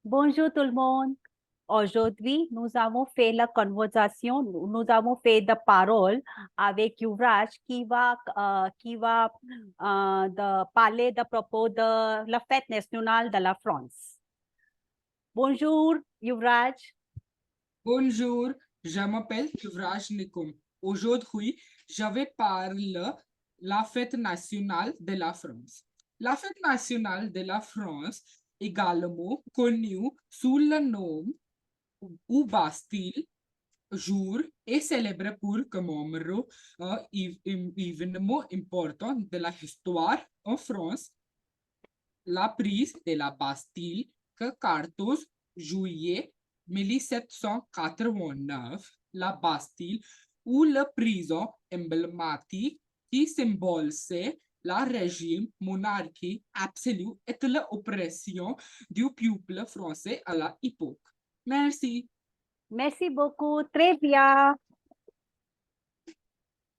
Bonjour tout le monde. Aujourd'hui, nous avons fait la conversation, nous avons fait de parole avec Yuvraj qui va parler de propos de la fête nationale de la France. Bonjour Yuvraj. Bonjour, je m'appelle Yuvraj Nikum. Aujourd'hui, je vais parler la fête nationale de la France. La fête nationale de la France, également connue sous le nom ou Bastille jour, est célébrée pour commémorer un événement important de l'histoire en France, la prise de la Bastille que 14 juillet 1789, la Bastille ou la prison emblématique qui symbolise la régime monarchie absolue et l'oppression du peuple français à l'époque. Merci. Merci beaucoup. Très bien.